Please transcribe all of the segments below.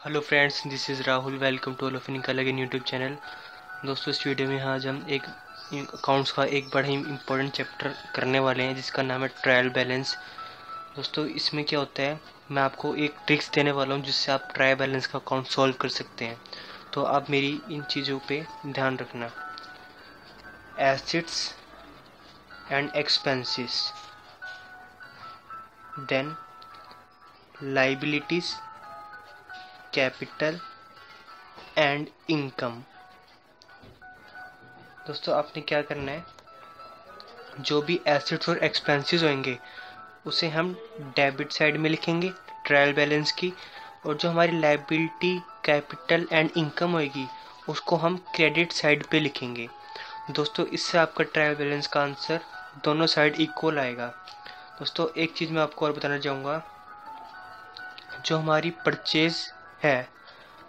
Hello friends, this is Rahul. Welcome to all का अलग YouTube channel. दोस्तों, इस वीडियो में आज हम एक अकाउंट्स का एक बड़ा ही इम्पोर्टेंट चैप्टर करने वाले हैं जिसका नाम है ट्रायल बैलेंस। दोस्तों, इसमें क्या होता है, मैं आपको एक ट्रिक्स देने वाला हूं जिससे आप ट्रायल बैलेंस का अकाउंट सॉल्व कर सकते हैं। तो आप मेरी इन चीज़ों पे ध्यान रखना। Assets and expenses, then liabilities, capital and income. दोस्तों, आपने क्या करना है, जो भी एसेट्स और एक्सपेंसेस होंगे उसे हम डेबिट साइड में लिखेंगे ट्रायल बैलेंस की, और जो हमारी लायबिलिटी, कैपिटल एंड इनकम होगी उसको हम क्रेडिट साइड पे लिखेंगे। दोस्तों, इससे आपका ट्रायल बैलेंस का आंसर दोनों साइड इक्वल आएगा। दोस्तों, एक चीज़ मैं आपको और बताना चाहूँगा, जो हमारी परचेज है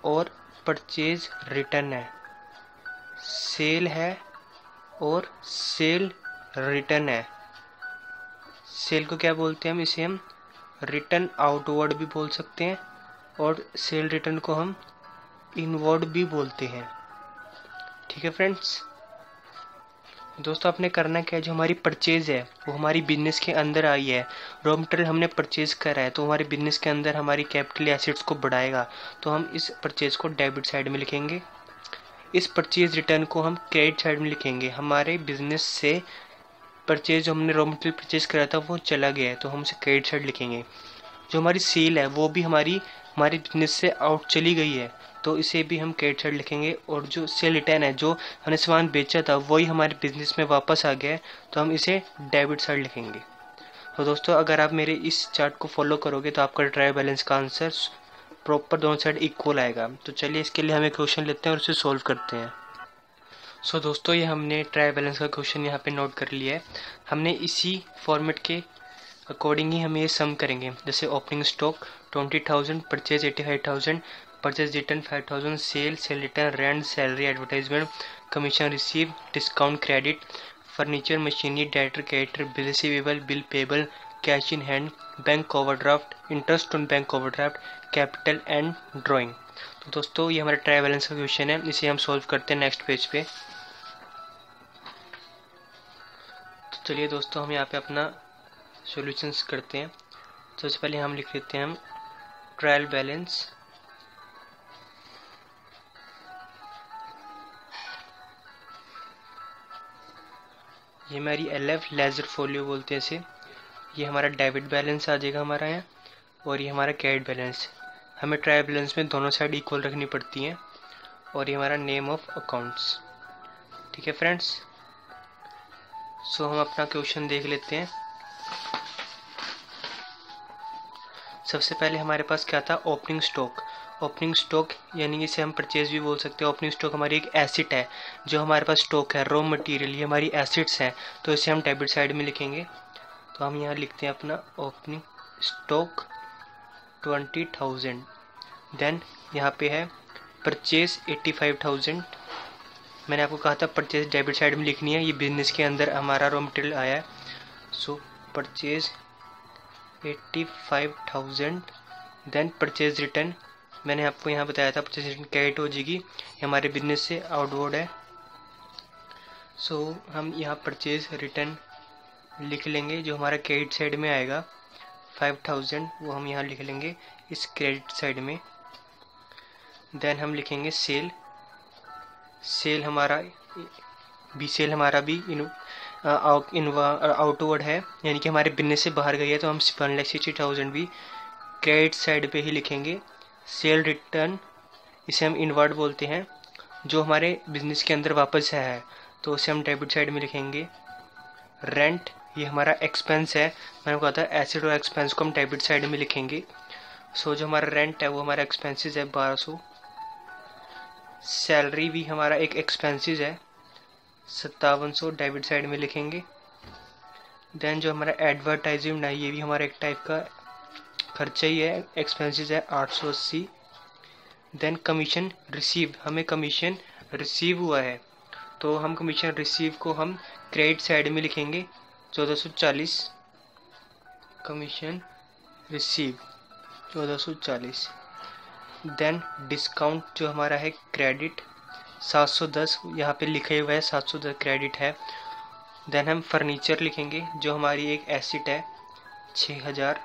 और परचेज रिटर्न है, सेल है और सेल रिटर्न है। सेल को क्या बोलते हैं, इसे हम रिटर्न आउटवर्ड भी बोल सकते हैं और सेल रिटर्न को हम इनवर्ड भी बोलते हैं। ठीक है फ्रेंड्स। दोस्तों, आपने करना क्या है, जो हमारी परचेज है वो हमारी बिजनेस के अंदर आई है, रॉ मटेरियल हमने परचेज करा है, तो हमारे बिजनेस के अंदर हमारी कैपिटल एसेट्स को बढ़ाएगा, तो हम इस परचेज को डेबिट साइड में लिखेंगे। इस परचेज रिटर्न को हम क्रेडिट साइड में लिखेंगे। हमारे बिजनेस से परचेज जो हमने रॉ मटेरियल परचेज करा था वो चला गया है, तो हम उसे क्रेडिट साइड लिखेंगे। जो हमारी सेल है वो भी हमारे बिजनेस से आउट चली गई है, तो इसे भी हम क्रेडिट साइड लिखेंगे। और जो सेल रिटर्न है, जो हमने सामान बेचा था वही हमारे बिजनेस में वापस आ गया है, तो हम इसे डेबिट साइड लिखेंगे। तो दोस्तों, अगर आप मेरे इस चार्ट को फॉलो करोगे तो आपका ट्रायल बैलेंस का आंसर प्रॉपर दोनों साइड इक्वल आएगा। तो चलिए, इसके लिए हम एक क्वेश्चन लेते हैं और उसे सॉल्व करते हैं। सो दोस्तों, ये हमने ट्रायल बैलेंस का क्वेश्चन यहाँ पे नोट कर लिया है। हमने इसी फॉर्मेट के अकॉर्डिंग ही हम ये सम करेंगे। जैसे opening stock 20,000, purchase 85,000, purchase return 5,000, cell return, rent, salary, advertisement, commission receive, discount, credit, furniture, machinery, director creditor, bill receivable, bill payable, cash in hand, bank overdraft, interest on bank overdraft, capital and drawing. तो दोस्तों, ये हमारा trial balance का question है, इसे हम solve करते हैं नेक्स्ट पेज पे। तो चलिए दोस्तों, हम यहाँ पे अपना सॉल्यूशंस करते हैं। सबसे पहले हम लिख लेते हैं हम ट्रायल बैलेंस ये हमारी LF लेजर फोलियो बोलते हैं इसे। ये हमारा डेबिट बैलेंस आ जाएगा हमारा यहाँ, और ये हमारा क्रेडिट बैलेंस। हमें ट्रायल बैलेंस में दोनों साइड इक्वल रखनी पड़ती हैं, और ये हमारा नेम ऑफ अकाउंट्स। ठीक है फ्रेंड्स। सो हम अपना क्वेश्चन देख लेते हैं। सबसे पहले हमारे पास क्या था, ओपनिंग स्टॉक। ओपनिंग स्टॉक यानी कि इसे हम परचेज भी बोल सकते हैं। ओपनिंग स्टॉक हमारी एक एसेट है, जो हमारे पास स्टॉक है, रॉ मटेरियल, ये हमारी एसेट्स हैं, तो इसे हम डेबिट साइड में लिखेंगे। तो हम यहाँ लिखते हैं अपना ओपनिंग स्टॉक 20,000। देन यहाँ पे है परचेज 85,000। मैंने आपको कहा था परचेज डेबिट साइड में लिखनी है, ये बिजनेस के अंदर हमारा रॉ मटेरियल आया है। So purchase 85,000। Then purchase return, मैंने आपको यहाँ बताया था परचेज रिटर्न क्रेडिट हो जाएगी, हमारे बिजनेस से आउटवर्ड है। सो हम यहाँ परचेज रिटर्न लिख लेंगे, जो हमारा क्रेडिट साइड में आएगा 5,000, वो हम यहाँ लिख लेंगे इस क्रेडिट साइड में। देन हम लिखेंगे सेल। सेल हमारा भी आउटवर्ड है, यानी कि हमारे बिजनेस से बाहर गई है, तो हम 1,60,000 भी क्रेडिट साइड पे ही लिखेंगे। सेल रिटर्न, इसे हम इनवर्ड बोलते हैं, जो हमारे बिजनेस के अंदर वापस है, तो उसे हम डेबिट साइड में लिखेंगे। रेंट, ये हमारा एक्सपेंस है, मैंने कहा था एसेट और एक्सपेंस को हम डेबिट साइड में लिखेंगे। सो जो हमारा रेंट है वो हमारा एक्सपेंसेस है 1,200। सैलरी भी हमारा एक एक्सपेंसेस है 5700, डेबिट साइड में लिखेंगे। देन जो हमारा एडवर्टाइजमेंट है, ये भी हमारा एक टाइप का खर्चा ही है, एक्सपेंसेस है 880। देन कमीशन रिसीव, हमें कमीशन रिसीव हुआ है, तो हम कमीशन रिसीव को हम क्रेडिट साइड में लिखेंगे 1440। Commission receive 1440। देन डिस्काउंट जो हमारा है क्रेडिट 710, यहाँ पे लिखे हुआ है 710 क्रेडिट है। देन हम फर्नीचर लिखेंगे जो हमारी एक एसेट है 6000।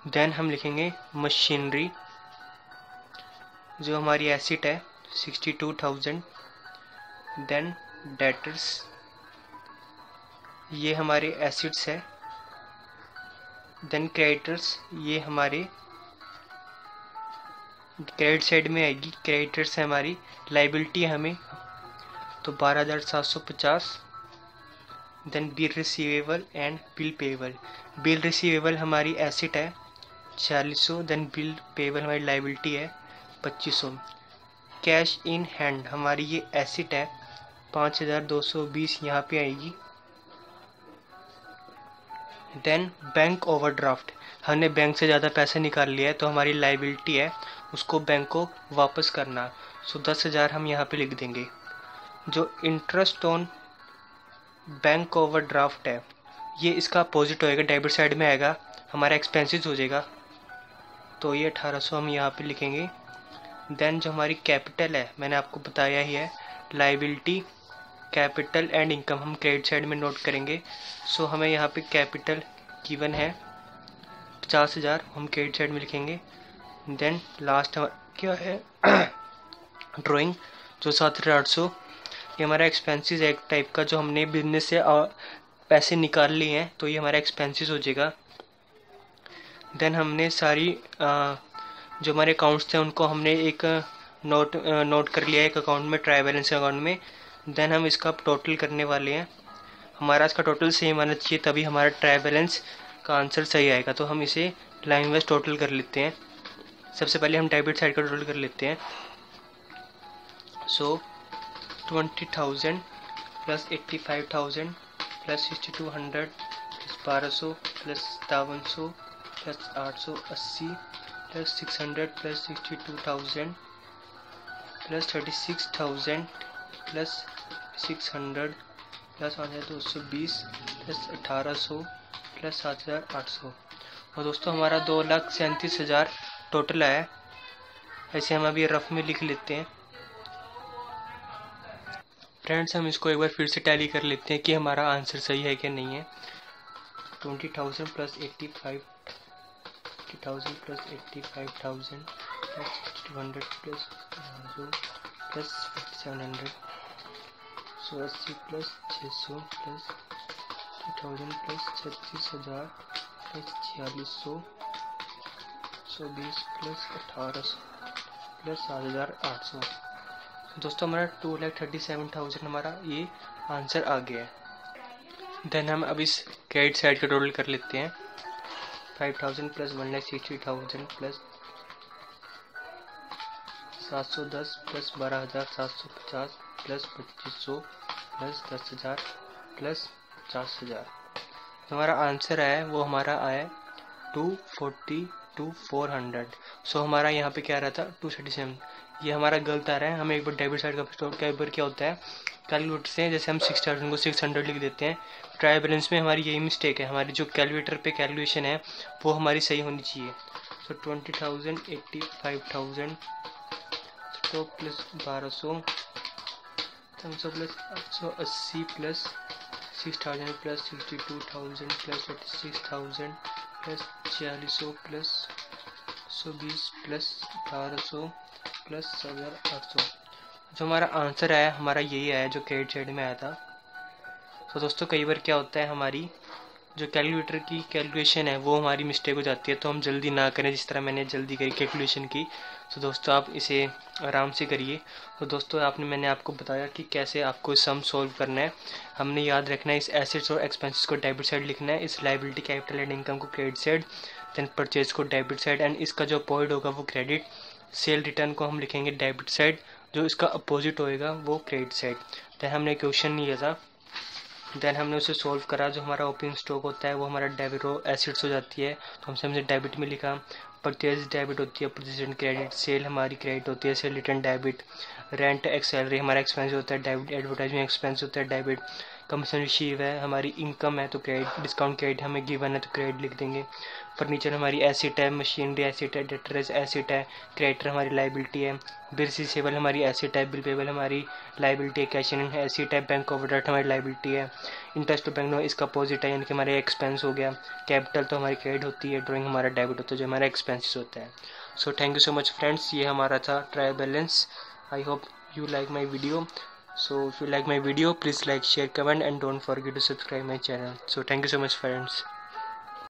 देन हम लिखेंगे मशीनरी जो हमारी एसेट है 62,000। देन डेटर्स, ये हमारे एसेट्स है। देन क्रेडिटर्स, ये हमारे क्रेडिट साइड में आएगी। क्रेडिटर्स है हमारी लाइबिलिटी है हमें, तो 12,750। Then bill receivable and bill payable, bill receivable हमारी एसेट है 4600। देन बिल पेएबल हमारी लाइबिलिटी है 2500। कैश इन हैंड हमारी ये एसेट है 5220, यहाँ पे आएगी। देन बैंक ओवरड्राफ्ट, हमने बैंक से ज़्यादा पैसे निकाल लिया है तो हमारी लाइबिलिटी है, उसको बैंक को वापस करना, सो 10,000 हम यहाँ पे लिख देंगे। जो इंटरेस्ट ऑन बैंक ओवरड्राफ्ट है ये इसका अपोजिट होएगा, डेबिट साइड में आएगा, हमारा एक्सपेंसेस हो जाएगा, तो ये 1800 हम यहाँ पे लिखेंगे। देन जो हमारी कैपिटल है मैंने आपको बताया ही है, लाइबिलिटी कैपिटल एंड इनकम हम क्रेडिट साइड में नोट करेंगे। सो हमें यहाँ पे कैपिटल गिवन है 50,000, हम क्रेडिट साइड में लिखेंगे। देन लास्ट क्या है ड्राइंग जो 7,800, ये हमारा एक्सपेंसेस है एक टाइप का, जो हमने बिजनेस से पैसे निकाल लिए हैं तो ये हमारा एक्सपेंसेस हो जाएगा। देन हमने सारी जो हमारे अकाउंट्स थे उनको हमने एक नोट कर लिया है एक अकाउंट में, ट्रायल बैलेंस अकाउंट में। देन हम इसका टोटल करने वाले हैं, हमारा इसका टोटल सेम आना चाहिए तभी हमारा ट्रायल बैलेंस का आंसर सही आएगा। तो हम इसे लाइन वाइज टोटल कर लेते हैं। सबसे पहले हम डेबिट साइड का टोटल कर लेते हैं। सो 20,000 plus 85,000 plus 6,200 plus 1200 plus 5,700 plus 880 plus 600 plus 62,000 plus 36,000 plus 600 plus 5,220 plus 1,800 plus 7,800। और दोस्तों हमारा 2,37,000 टोटल आया। ऐसे हम अभी रफ में लिख लेते हैं। फ्रेंड्स हम इसको एक बार फिर से टैली कर लेते हैं कि हमारा आंसर सही है कि नहीं है। 20,000 plus 85,000 plus 85,000 plus 200 plus 700 180 plus 600 plus 2,000 plus 36,000 plus 4600 120 plus 1,800 plus 7,800। दोस्तों हमारा 2,37,000 हमारा ये आंसर आ गया है। देन हम अब इस क्रेडिट साइड का टोटल कर लेते हैं। 5,000 plus 1,60,000 plus 710 plus 12,750 plus 2,500 plus 10,000 plus 50,000। हमारा आंसर है वो हमारा आया 240,400। सो हमारा यहाँ पे क्या आ रहा था 237, ये हमारा गलत आ रहा है। हमें एक बार डेबिट साइड का स्टोर कई बार क्या होता है कैलकुलेटर से, जैसे हम 6,000 को 600 लिख देते हैं। ट्रायल बैलेंस में हमारी यही मिस्टेक है, हमारी जो कैलकुलेटर पे कैलकुलेशन है वो हमारी सही होनी चाहिए। सो 20,000 85,000 तो plus 1200 plus 880 plus 6,000 plus 62,000 plus 36,000 plus 4600 plus 120 plus 1800 plus 7,800। जो हमारा आंसर आया हमारा यही आया जो क्रेडिट साइड में आया था। तो दोस्तों कई बार क्या होता है हमारी जो कैलकुलेटर की कैलकुलेशन है वो हमारी मिस्टेक हो जाती है, तो हम जल्दी ना करें जिस तरह मैंने जल्दी करी कैलकुलेशन की। तो दोस्तों आप इसे आराम से करिए। तो दोस्तों मैंने आपको बताया कि कैसे आपको सम सोल्व करना है। हमने याद रखना है इस एसेट्स और एक्सपेंसेस को डेबिट साइड लिखना है, इस लाइबिलिटी कैपिटल एंड इनकम को क्रेडिट साइड, देन परचेज को डेबिट साइड एंड इसका जो अपोजिट होगा वो क्रेडिट। सेल रिटर्न को हम लिखेंगे डेबिट साइड, जो इसका अपोजिट होएगा वो क्रेडिट साइड। देन हमने क्वेश्चन लिया था, देन हमने उसे सोल्व करा। जो हमारा ओपनिंग स्टॉक होता है वो हमारा डेबिट एसेट्स हो जाती है, तो हमने डेबिट में लिखा। परचेज डेबिट होती है, परचेज रिटर्न क्रेडिट, सेल हमारी क्रेडिट होती है, cell return debit, rent x salary हमारा एक्सपेंस होता है डेबिट, एडवर्टाइजमेंट एक्सपेंस होता है डेबिट, कमीशन रिसीव है, हमारी इनकम है तो क्रेडिट, डिस्काउंट क्रेडिट हमें गिवन है तो क्रेडिट लिख देंगे। फर्नीचर हमारी एसेट है, मशीनरी एसेट है, डेटर्स एसेट है, क्रेडिटर हमारी लाइबिलिटी है, बिल रिसीवेबल हमारी एसेट है, बिल पेबल हमारी लाइबिलिटी है, कैश इन एसेट है, बैंक ओवरड्राफ्ट हमारी लाइबिलिटी है, इंटरेस्ट टू बैंक नो इसका अपोजिट है यानी कि हमारे एक्सपेंस हो गया, कैपिटल तो हमारी क्रेडिट होती है, ड्राइंग हमारा डेबिट होता है जो हमारा एक्सपेंसिस होता है। So thank you so much friends, ये हमारा था trial balance. I hope you like my video. So if you like my video, please like, share, comment and don't forget to subscribe my channel. So thank you so much friends.